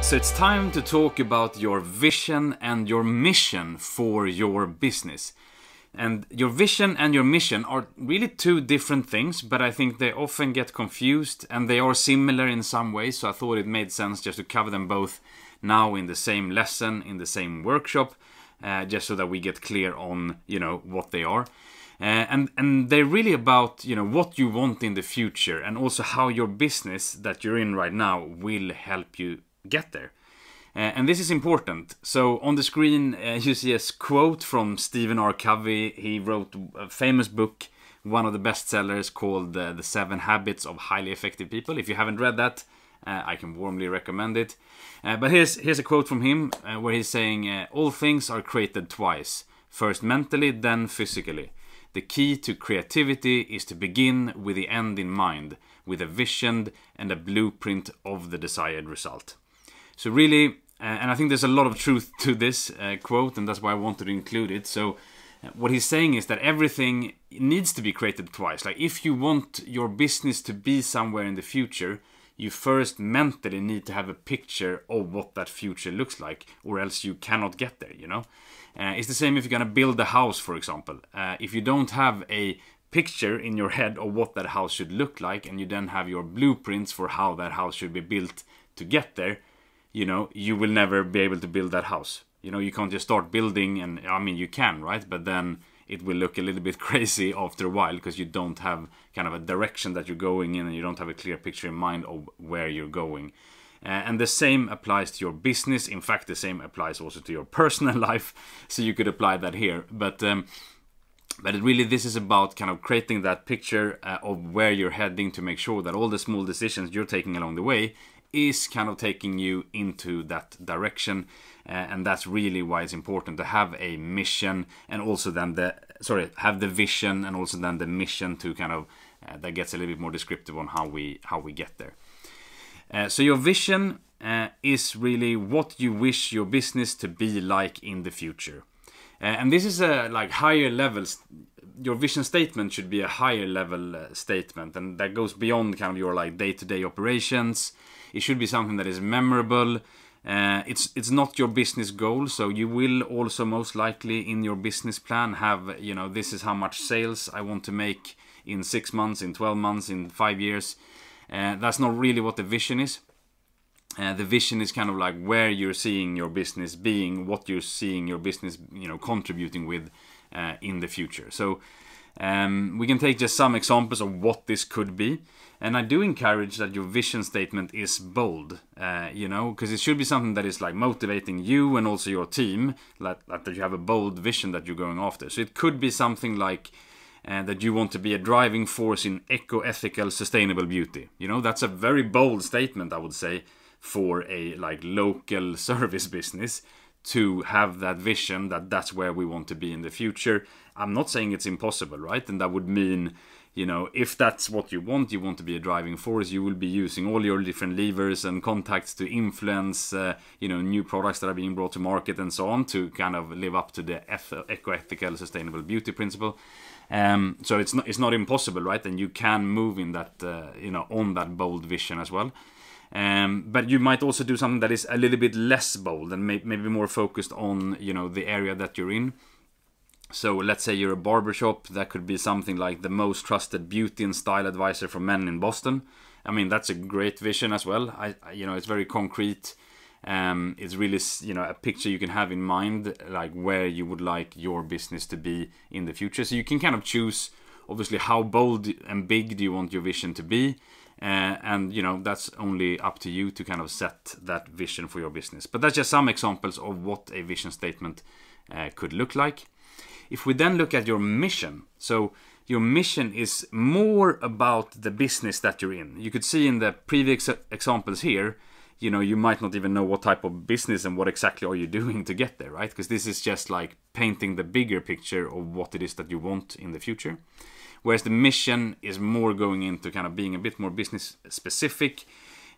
So it's time to talk about your vision and your mission for your business. And your vision and your mission are really two different things, but I think they often get confused and they are similar in some ways. So I thought it made sense just to cover them both now in the same lesson, in the same workshop, just so that we get clear on, what they are. And they're really about, what you want in the future and also how your business that you're in right now will help you get there. And this is important. So on the screen you see a quote from Stephen R. Covey. He wrote a famous book, one of the bestsellers, called The 7 Habits of Highly Effective People. If you haven't read that, I can warmly recommend it. But here's a quote from him where he's saying, all things are created twice, first mentally, then physically. The key to creativity is to begin with the end in mind, with a vision and a blueprint of the desired result. So really, and I think there's a lot of truth to this quote, and that's why I wanted to include it. So what he's saying is that everything needs to be created twice. Like if you want your business to be somewhere in the future, you first mentally need to have a picture of what that future looks like, or else you cannot get there, It's the same if you're going to build a house, for example. If you don't have a picture in your head of what that house should look like, and you then have your blueprints for how that house should be built to get there, you will never be able to build that house. You can't just start building, and I mean you can, right? But then it will look a little bit crazy after a while because you don't have kind of a direction that you're going in, and you don't have a clear picture in mind of where you're going. And the same applies to your business. In fact, the same applies also to your personal life. So you could apply that here. But really, this is about kind of creating that picture of where you're heading to make sure that all the small decisions you're taking along the way is kind of taking you into that direction. And that's really why it's important to have a mission, and also then have the vision, and also then the mission to kind of that gets a little bit more descriptive on how we get there. So your vision is really what you wish your business to be like in the future. And this is a higher levels. Your vision statement should be a higher level statement, and that goes beyond kind of your day-to-day operations. It should be something that is memorable. It's not your business goal, so you will also most likely in your business plan have, this is how much sales I want to make in 6 months, in 12 months, in 5 years. That's not really what the vision is. The vision is kind of like where you're seeing your business being, what you're seeing your business, contributing with in the future. So we can take just some examples of what this could be. And I do encourage that your vision statement is bold, because it should be something that is motivating you and also your team, that you have a bold vision that you're going after. So it could be something like that you want to be a driving force in eco-ethical, sustainable beauty. That's a very bold statement, I would say, for a local service business to have that vision that that's where we want to be in the future. I'm not saying it's impossible, right? And that would mean, if that's what you want to be a driving force, you will be using all your different levers and contacts to influence, new products that are being brought to market and so on, to kind of live up to the eco-ethical, sustainable beauty principle. So it's not impossible, right? And you can move in that, on that bold vision as well. But you might also do something that is a little bit less bold and maybe more focused on, the area that you're in. So let's say you're a barbershop. That could be something like the most trusted beauty and style advisor for men in Boston. I mean, that's a great vision as well. It's very concrete. It's really, a picture you can have in mind, like where you would like your business to be in the future. So you can kind of choose, obviously, how bold and big do you want your vision to be. And that's only up to you to kind of set that vision for your business. But that's just some examples of what a vision statement could look like. If we then look at your mission, so your mission is more about the business that you're in. You could see in the previous examples here, you might not even know what type of business and what exactly are you doing to get there, right? Because this is just like painting the bigger picture of what it is that you want in the future. Whereas the mission is more going into kind of being a bit more business specific.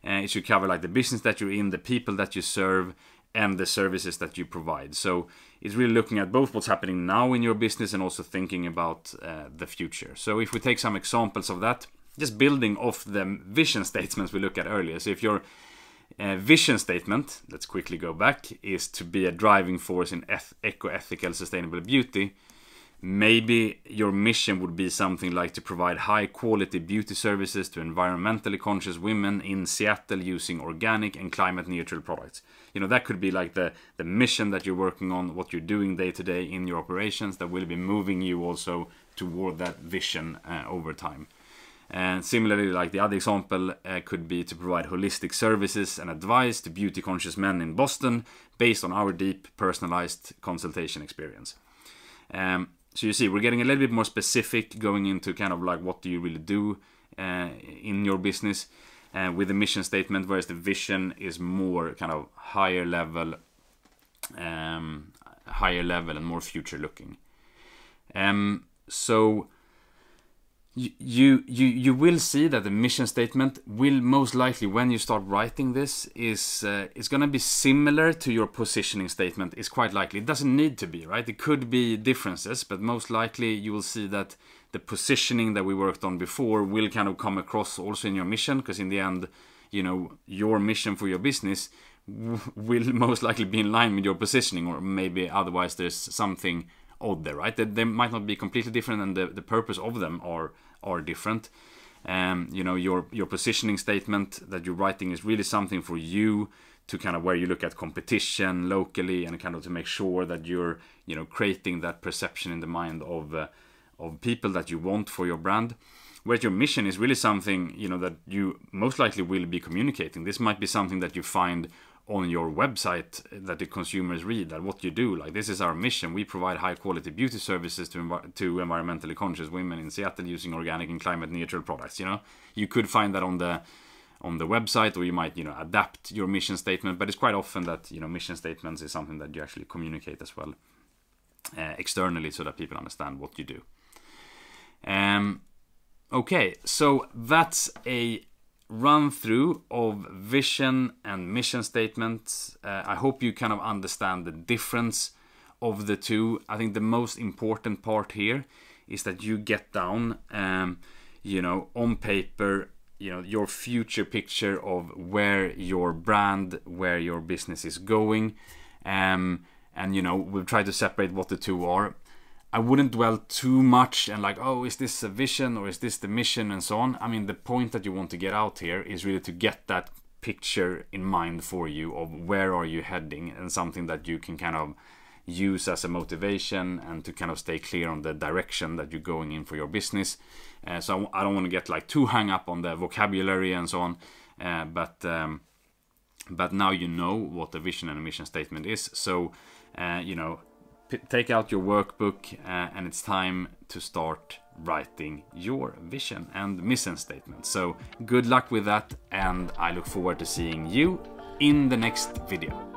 It should cover like the business that you're in, the people that you serve, and the services that you provide. So it's really looking at both what's happening now in your business and also thinking about the future. So if we take some examples of that, just building off the vision statements we looked at earlier. So if you're Vision statement, let's quickly go back, is to be a driving force in eco-ethical sustainable beauty. Maybe your mission would be something like to provide high quality beauty services to environmentally conscious women in Seattle using organic and climate neutral products. You know, that could be like the mission that you're working on, what you're doing day to day in your operations, that will be moving you also toward that vision over time. And similarly, like the other example could be to provide holistic services and advice to beauty conscious men in Boston based on our deep personalized consultation experience. So you see, we're getting a little bit more specific, going into kind of like what do you really do in your business with the mission statement, whereas the vision is more kind of higher level and more future looking. So you will see that the mission statement will most likely, when you start writing this, is going to be similar to your positioning statement. Is quite likely. It doesn't need to be, right? It could be differences, but most likely you will see that the positioning that we worked on before will kind of come across also in your mission, because in the end, you know, your mission for your business will most likely be in line with your positioning, or maybe otherwise there's something odd there, right? They might not be completely different, and the purpose of them are different. You know, your positioning statement that you're writing is really something for you to kind of where you look at competition locally and kind of to make sure that you're, you know, creating that perception in the mind of people that you want for your brand. Whereas your mission is really something, you know, that you most likely will be communicating. This might be something that you find on your website that the consumers read, that what you do, like, this is our mission. We provide high quality beauty services to environmentally conscious women in Seattle using organic and climate neutral products. You know, you could find that on the website, or you might, you know, adapt your mission statement, but it's quite often that, you know, mission statements is something that you actually communicate as well externally, so that people understand what you do. Okay, so that's a run through of vision and mission statements. I hope you kind of understand the difference of the two. I think the most important part here is that you get down, you know, on paper, you know, your future picture of where your brand, where your business is going, and you know, we've tried to separate what the two are. I wouldn't dwell too much and like, oh, is this a vision or is this the mission and so on. I mean, the point that you want to get out here is really to get that picture in mind for you of where are you heading, and something that you can kind of use as a motivation and to kind of stay clear on the direction that you're going in for your business. So I don't want to get like too hung up on the vocabulary and so on, but now you know what a vision and a mission statement is. So you know, take out your workbook and it's time to start writing your vision and mission statement. So good luck with that, and I look forward to seeing you in the next video.